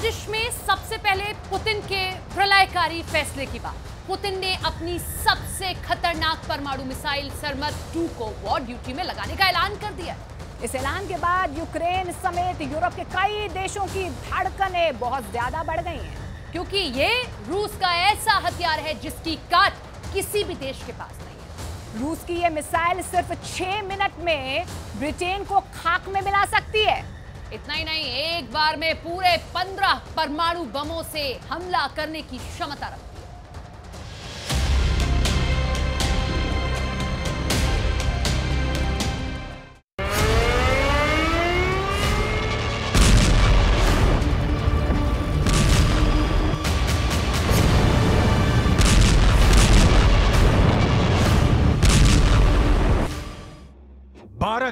साजिश में सबसे पहले पुतिन के प्रलयकारी फैसले की बात। पुतिन ने अपनी सबसे खतरनाक परमाणु मिसाइल सरमत 2 को वॉर ड्यूटी में लगाने का ऐलान कर दिया। इस ऐलान के बाद यूक्रेन समेत यूरोप के कई देशों की धड़कनें बहुत ज्यादा बढ़ गई हैं, क्योंकि ये रूस का ऐसा हथियार है जिसकी काट किसी भी देश के पास नहीं है। रूस की ये मिसाइल सिर्फ 6 मिनट में ब्रिटेन को खाक में मिला सकती है। इतना ही नहीं, एक बार में पूरे 15 परमाणु बमों से हमला करने की क्षमता रखती है।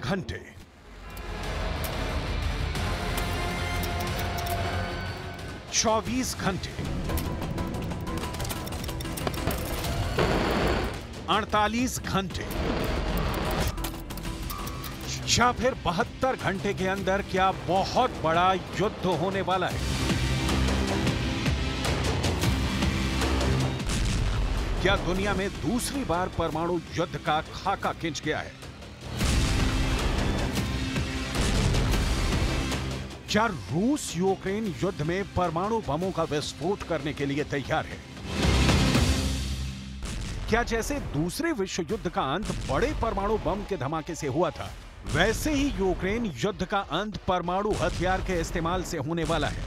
घंटे 24 घंटे 48 घंटे या फिर 72 घंटे के अंदर क्या बहुत बड़ा युद्ध होने वाला है? क्या दुनिया में दूसरी बार परमाणु युद्ध का खाका खिंच गया है? क्या रूस यूक्रेन युद्ध में परमाणु बमों का विस्फोट करने के लिए तैयार है? क्या जैसे दूसरे विश्व युद्ध का अंत बड़े परमाणु बम के धमाके से हुआ था, वैसे ही यूक्रेन युद्ध का अंत परमाणु हथियार के इस्तेमाल से होने वाला है?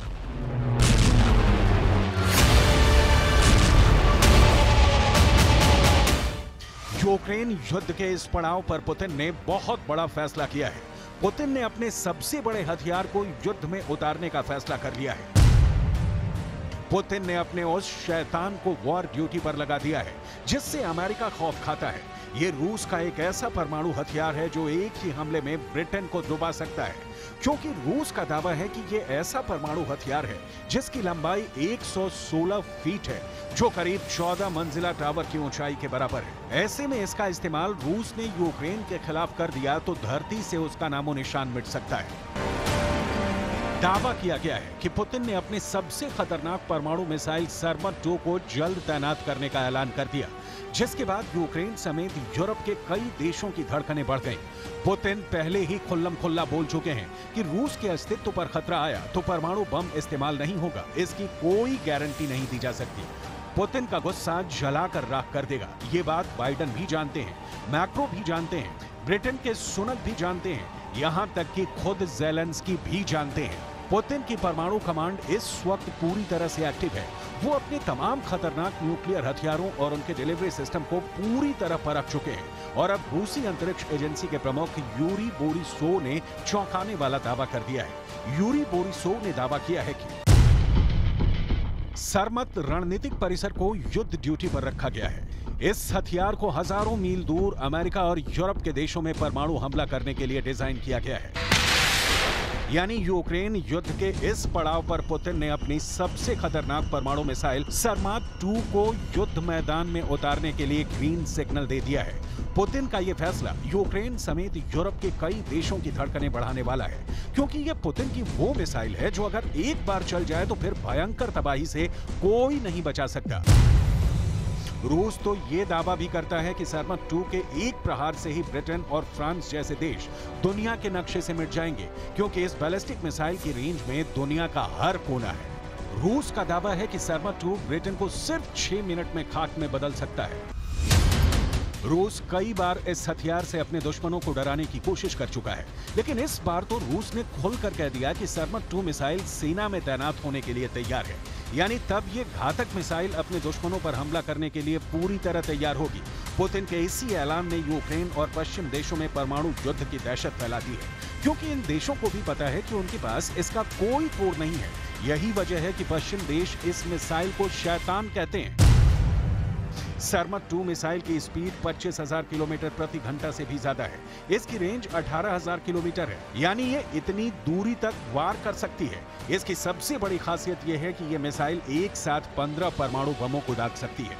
यूक्रेन युद्ध के इस पड़ाव पर पुतिन ने बहुत बड़ा फैसला किया है। पुतिन ने अपने सबसे बड़े हथियार को युद्ध में उतारने का फैसला कर लिया है। पुतिन ने अपने उस शैतान को वॉर ड्यूटी पर लगा दिया है जिससे अमेरिका खौफ खाता है। यह रूस का एक ऐसा परमाणु हथियार है जो एक ही हमले में ब्रिटेन को डुबा सकता है, क्योंकि रूस का दावा है कि यह ऐसा परमाणु हथियार है जिसकी लंबाई 116 फीट है, जो करीब 14 मंजिला टावर की ऊंचाई के बराबर है। ऐसे में इसका इस्तेमाल रूस ने यूक्रेन के खिलाफ कर दिया तो धरती से उसका नामो निशान मिट सकता है। दावा किया गया है कि पुतिन ने अपने सबसे खतरनाक परमाणु मिसाइल सरमत 2 को जल्द तैनात करने का ऐलान कर दिया, जिसके बाद यूक्रेन समेत यूरोप के कई देशों की धड़कनें बढ़ गईं। पुतिन पहले ही खुल्लम खुल्ला बोल चुके हैं कि रूस के अस्तित्व पर खतरा आया तो परमाणु बम इस्तेमाल नहीं होगा, इसकी कोई गारंटी नहीं दी जा सकती। पुतिन का गुस्सा जलाकर राख कर देगा। ये बात बाइडेन भी जानते हैं, मैक्रो भी जानते हैं, ब्रिटेन के सुनक भी जानते हैं, यहाँ तक कि खुद ज़ेलेंस्की भी जानते हैं। पुतिन की परमाणु कमांड इस वक्त पूरी तरह से एक्टिव है। वो अपने तमाम खतरनाक न्यूक्लियर हथियारों और उनके डिलीवरी सिस्टम को पूरी तरह परख चुके हैं और अब रूसी अंतरिक्ष एजेंसी के प्रमुख यूरी बोरिसोव ने चौंकाने वाला दावा कर दिया है। यूरी बोरिसोव ने दावा किया है कि सरमत रणनीतिक परिसर को युद्ध ड्यूटी पर रखा गया है। इस हथियार को हजारों मील दूर अमेरिका और यूरोप के देशों में परमाणु हमला करने के लिए डिजाइन किया गया है। यानी यूक्रेन युद्ध के इस पड़ाव पर पुतिन ने अपनी सबसे खतरनाक परमाणु मिसाइल सरमत 2 को युद्ध मैदान में उतारने के लिए ग्रीन सिग्नल दे दिया है। पुतिन का यह फैसला यूक्रेन समेत यूरोप के कई देशों की धड़कनें बढ़ाने वाला है, क्योंकि यह पुतिन की वो मिसाइल है जो अगर एक बार चल जाए तो फिर भयंकर तबाही से कोई नहीं बचा सकता। रूस तो ये दावा भी करता है कि सरमत 2 के एक प्रहार से ही ब्रिटेन और फ्रांस जैसे देश दुनिया के नक्शे से मिट जाएंगे, क्योंकि इस बैलिस्टिक मिसाइल की रेंज में दुनिया का हर कोना है। रूस का दावा है कि सरमत 2 ब्रिटेन को सिर्फ 6 मिनट में खाक में बदल सकता है। रूस कई बार इस हथियार से अपने दुश्मनों को डराने की कोशिश कर चुका है, लेकिन इस बार तो रूस ने खुलकर कह दिया कि सरमत 2 मिसाइल सेना में तैनात होने के लिए तैयार है। यानी तब ये घातक मिसाइल अपने दुश्मनों पर हमला करने के लिए पूरी तरह तैयार होगी। पुतिन के इसी ऐलान ने यूक्रेन और पश्चिम देशों में परमाणु युद्ध की दहशत फैला दी है, क्योंकि इन देशों को भी पता है कि उनके पास इसका कोई तोड़ नहीं है। यही वजह है कि पश्चिम देश इस मिसाइल को शैतान कहते हैं। सरमत 2 मिसाइल की स्पीड 25,000 किलोमीटर प्रति घंटा से भी ज्यादा है। इसकी रेंज 18,000 किलोमीटर है, यानी ये इतनी दूरी तक वार कर सकती है। इसकी सबसे बड़ी खासियत यह है कि यह मिसाइल एक साथ 15 परमाणु बमों को दाग सकती है।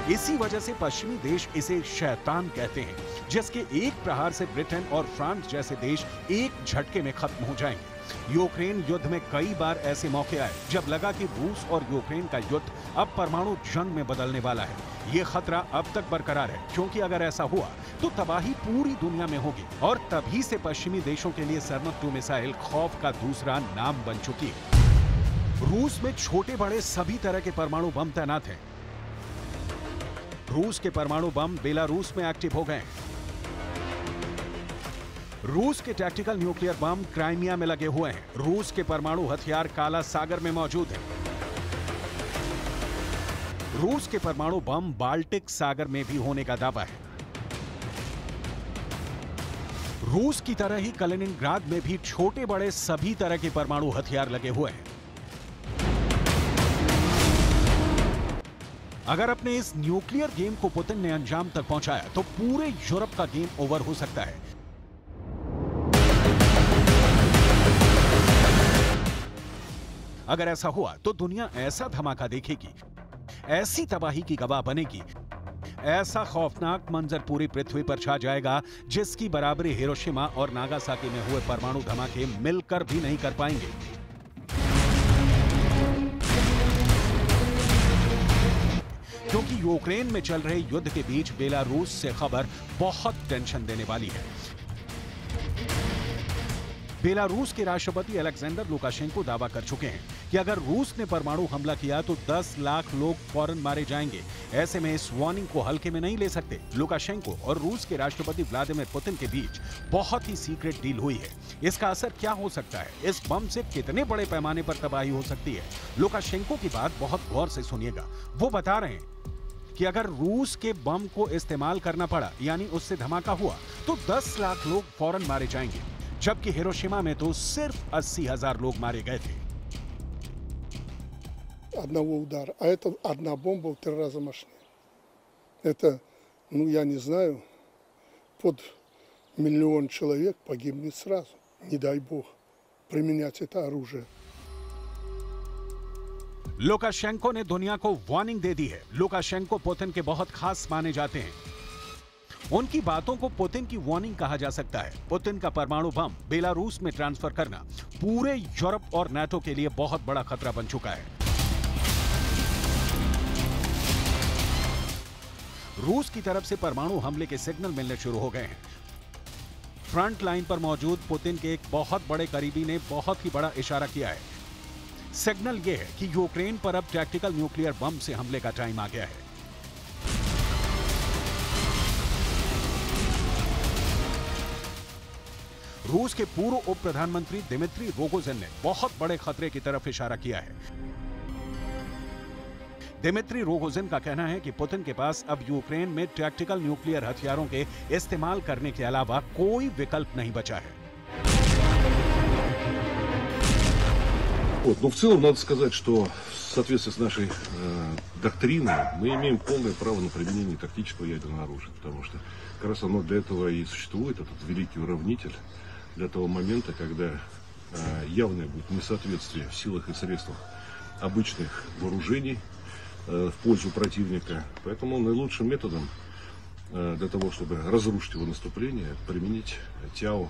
इसी वजह से पश्चिमी देश इसे शैतान कहते हैं, जिसके एक प्रहार से ब्रिटेन और फ्रांस जैसे देश एक झटके में खत्म हो जाएंगे। यूक्रेन युद्ध में कई बार ऐसे मौके आए जब लगा कि रूस और यूक्रेन का युद्ध अब परमाणु जंग में बदलने वाला है। ये खतरा अब तक बरकरार है, क्योंकि अगर ऐसा हुआ तो तबाही पूरी दुनिया में होगी और तभी से पश्चिमी देशों के लिए सरमत 2 मिसाइल खौफ का दूसरा नाम बन चुकी है। रूस में छोटे बड़े सभी तरह के परमाणु बम तैनात हैं। रूस के परमाणु बम बेलारूस में एक्टिव हो गए। रूस के टैक्टिकल न्यूक्लियर बम क्राइमिया में लगे हुए हैं। रूस के परमाणु हथियार काला सागर में मौजूद हैं। रूस के परमाणु बम बाल्टिक सागर में भी होने का दावा है। रूस की तरह ही कलिनिंग्राद में भी छोटे बड़े सभी तरह के परमाणु हथियार लगे हुए हैं। अगर अपने इस न्यूक्लियर गेम को पुतिन ने अंजाम तक पहुंचाया तो पूरे यूरोप का गेम ओवर हो सकता है। अगर ऐसा हुआ तो दुनिया ऐसा धमाका देखेगी, ऐसी तबाही की गवाह बनेगी, ऐसा खौफनाक मंजर पूरी पृथ्वी पर छा जाएगा जिसकी बराबरी हिरोशिमा और नागासाकी में हुए परमाणु धमाके मिलकर भी नहीं कर पाएंगे। क्योंकि यूक्रेन में चल रहे युद्ध के बीच बेलारूस से खबर बहुत टेंशन देने वाली है। बेलारूस के राष्ट्रपति अलेक्जेंडर लुकाशेंको दावा कर चुके हैं कि अगर रूस ने परमाणु हमला किया तो 10 लाख लोग फौरन मारे जाएंगे। ऐसे में इस वार्निंग को हल्के में नहीं ले सकते। लुकाशेंको और रूस के राष्ट्रपति व्लादिमीर पुतिन के बीच बहुत ही सीक्रेट डील हुई है। इसका असर क्या हो सकता है? इस बम से कितने बड़े पैमाने पर तबाही हो सकती है? लुकाशेंको की बात बहुत गौर से सुनिएगा। वो बता रहे हैं कि अगर रूस के बम को इस्तेमाल करना पड़ा, यानी उससे धमाका हुआ, तो 10 लाख लोग फौरन मारे जाएंगे, जबकि हिरोशिमा में तो सिर्फ 80,000 लोग मारे गए थे। Одного удара, а это одна бомба в 3 раза мощнее. Это, я не знаю, под 1 миллион человек погибнет сразу. Не дай бог применять это оружие. लुकाशेंको ने दुनिया को वार्निंग दे दी है। लुकाशेंको पुतिन के बहुत खास माने जाते हैं। उनकी बातों को पुतिन की वार्निंग कहा जा सकता है। पुतिन का परमाणु बम बेलारूस में ट्रांसफर करना पूरे यूरोप और नाटो के लिए बहुत बड़ा खतरा बन चुका है। रूस की तरफ से परमाणु हमले के सिग्नल मिलने शुरू हो गए हैं। फ्रंट लाइन पर मौजूद पुतिन के एक बहुत बड़े करीबी ने बहुत ही बड़ा इशारा किया है। सिग्नल यह है कि यूक्रेन पर अब टैक्टिकल न्यूक्लियर बम से हमले का टाइम आ गया है। रूस के पूर्व उप प्रधानमंत्री दिमित्री रोगोजिन ने बहुत बड़े खतरे की तरफ इशारा किया है। दिमित्री रोगोजिन का कहना है कि पुतिन के पास अब यूक्रेन में टैक्टिकल न्यूक्लियर हथियारों के इस्तेमाल करने के अलावा कोई विकल्प नहीं बचा है। Но в целом надо сказать, что в соответствии с нашей доктриной мы имеем полное право на применение тактического ядерного оружия, потому что как раз оно для этого и существует, этот великий уравнитель, для того момента, когда явное будет несоответствие в силах и средствах обычных вооружений в пользу противника. Поэтому наилучшим методом для того, чтобы разрушить его наступление, применить ТЯО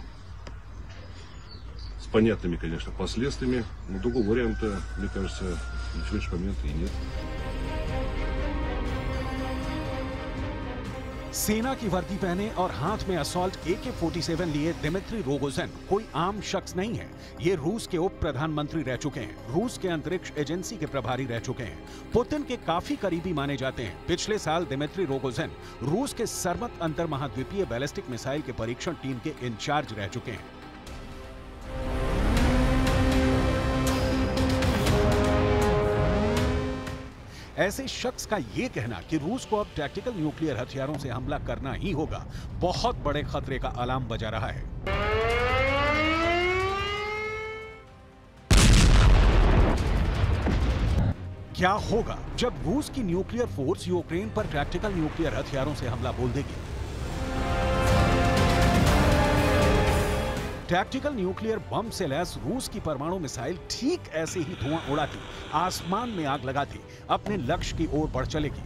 с понятными, конечно, последствиями. Но другого варианта, мне кажется, на сегодняшний момент и нет. सेना की वर्दी पहने और हाथ में असॉल्ट AK-47 लिए दिमित्री रोगोजिन कोई आम शख्स नहीं है। ये रूस के उप प्रधानमंत्री रह चुके हैं, रूस के अंतरिक्ष एजेंसी के प्रभारी रह चुके हैं, पुतिन के काफी करीबी माने जाते हैं। पिछले साल दिमित्री रोगोजिन रूस के सरमत अंतर महाद्वीपीय बैलिस्टिक मिसाइल के परीक्षण टीम के इंचार्ज रह चुके हैं। ऐसे शख्स का यह कहना कि रूस को अब टैक्टिकल न्यूक्लियर हथियारों से हमला करना ही होगा, बहुत बड़े खतरे का अलार्म बजा रहा है। क्या होगा जब रूस की न्यूक्लियर फोर्स यूक्रेन पर टैक्टिकल न्यूक्लियर हथियारों से हमला बोल देगी? टैक्टिकल न्यूक्लियर बम से लैस रूस की परमाणु मिसाइल ठीक ऐसे ही धुआं उड़ाती, आसमान में आग लगाती, अपने लक्ष्य की ओर बढ़ चलेगी।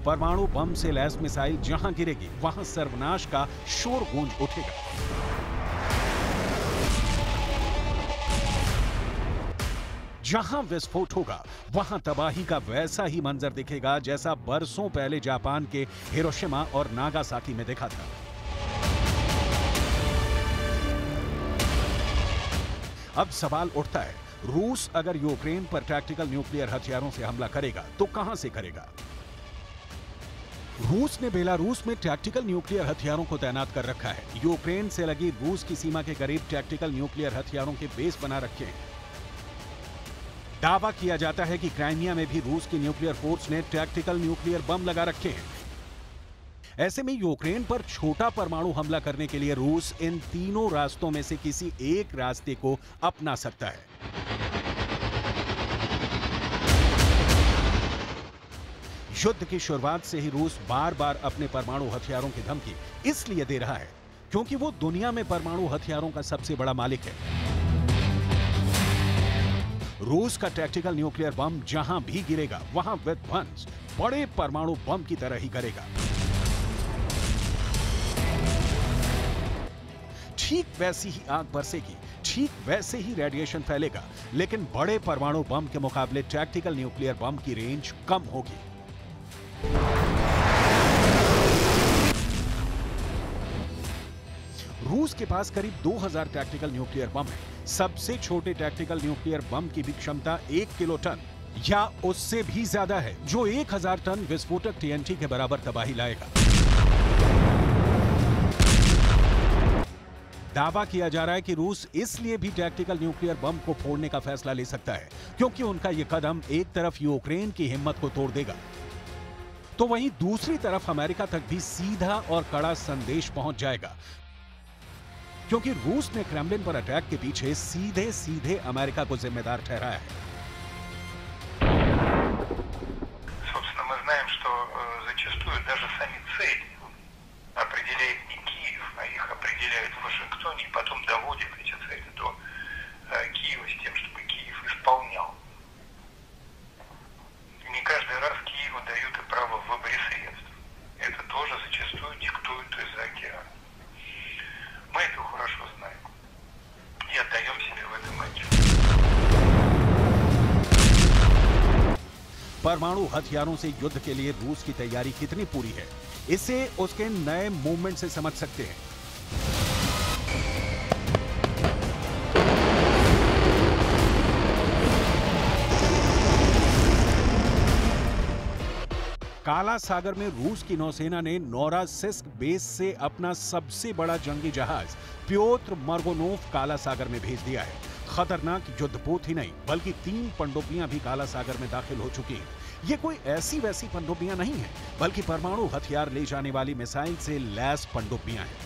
परमाणु बम से लैस मिसाइल जहां गिरेगी वहां सर्वनाश का शोर गूंज उठेगा। जहां विस्फोट होगा वहां तबाही का वैसा ही मंजर दिखेगा जैसा बरसों पहले जापान के हिरोशिमा और नागासाकी में देखा था। अब सवाल उठता है, रूस अगर यूक्रेन पर टैक्टिकल न्यूक्लियर हथियारों से हमला करेगा तो कहां से करेगा? रूस ने बेलारूस में टैक्टिकल न्यूक्लियर हथियारों को तैनात कर रखा है। यूक्रेन से लगी रूस की सीमा के करीब टैक्टिकल न्यूक्लियर हथियारों के बेस बना रखे हैं। दावा किया जाता है कि क्राइमिया में भी रूस की न्यूक्लियर फोर्स ने टैक्टिकल न्यूक्लियर बम लगा रखे हैं। ऐसे में यूक्रेन पर छोटा परमाणु हमला करने के लिए रूस इन तीनों रास्तों में से किसी एक रास्ते को अपना सकता है। युद्ध की शुरुआत से ही रूस बार बार अपने परमाणु हथियारों की धमकी इसलिए दे रहा है क्योंकि वो दुनिया में परमाणु हथियारों का सबसे बड़ा मालिक है। रूस का टैक्टिकल न्यूक्लियर बम जहां भी गिरेगा वहां विध्वंस बड़े परमाणु बम की तरह ही करेगा। ठीक वैसी ही आग बरसेगी, ठीक वैसे ही रेडिएशन फैलेगा, लेकिन बड़े परमाणु बम के मुकाबले टैक्टिकल न्यूक्लियर बम की रेंज कम होगी। रूस के पास करीब 2000 टैक्टिकल न्यूक्लियर बम है। सबसे छोटे टैक्टिकल न्यूक्लियर बम की भी क्षमता 1 किलोटन या उससे भी ज्यादा है, जो 1000 टन विस्फोटक टीएनटी के बराबर तबाही लाएगा। दावा किया जा रहा है कि रूस इसलिए भी टैक्टिकल न्यूक्लियर बम को फोड़ने का फैसला ले सकता है क्योंकि उनका यह कदम एक तरफ यूक्रेन की हिम्मत को तोड़ देगा, तो वहीं दूसरी तरफ अमेरिका तक भी सीधा और कड़ा संदेश पहुंच जाएगा, क्योंकि रूस ने क्रेमलिन पर अटैक के पीछे सीधे सीधे अमेरिका को जिम्मेदार ठहराया है। Собственно, мы знаем, что зачастую даже сами цели определяет не Киев, а их определяют в Вашингтоне и потом доводят эти цели до Киева с тем, чтобы Киев исполнял. Не каждый раз Киеву дают и право в выборе средств. Это тоже зачастую диктуют из-за океана. Мы это хорошо знаем и отдаем себе в этом отчет. परमाणु हथियारों से युद्ध के लिए रूस की तैयारी कितनी पूरी है, इसे उसके नए मूवमेंट से समझ सकते हैं। काला सागर में रूस की नौसेना ने नोवासिस्क बेस से अपना सबसे बड़ा जंगी जहाज प्योत्र मर्गोनोव काला सागर में भेज दिया है। खतरनाक युद्धपोत ही नहीं बल्कि 3 पनडुब्बियां भी काला सागर में दाखिल हो चुकी हैं। ये कोई ऐसी वैसी पनडुब्बियां नहीं है, बल्कि परमाणु हथियार ले जाने वाली मिसाइल से लैस पनडुब्बियां हैं।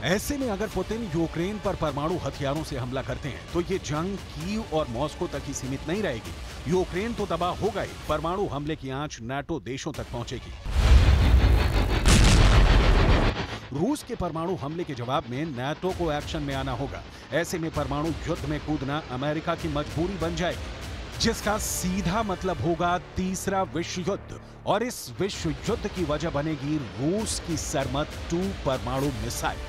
ऐसे में अगर पुतिन यूक्रेन पर परमाणु हथियारों से हमला करते हैं तो ये जंग कीव और मॉस्को तक ही सीमित नहीं रहेगी। यूक्रेन तो तबाह होगा ही, परमाणु हमले की आंच नाटो देशों तक पहुंचेगी। रूस के परमाणु हमले के जवाब में नाटो को एक्शन में आना होगा। ऐसे में परमाणु युद्ध में कूदना अमेरिका की मजबूरी बन जाएगी, जिसका सीधा मतलब होगा तीसरा विश्व युद्ध, और इस विश्व युद्ध की वजह बनेगी रूस की सरमत 2 परमाणु मिसाइल।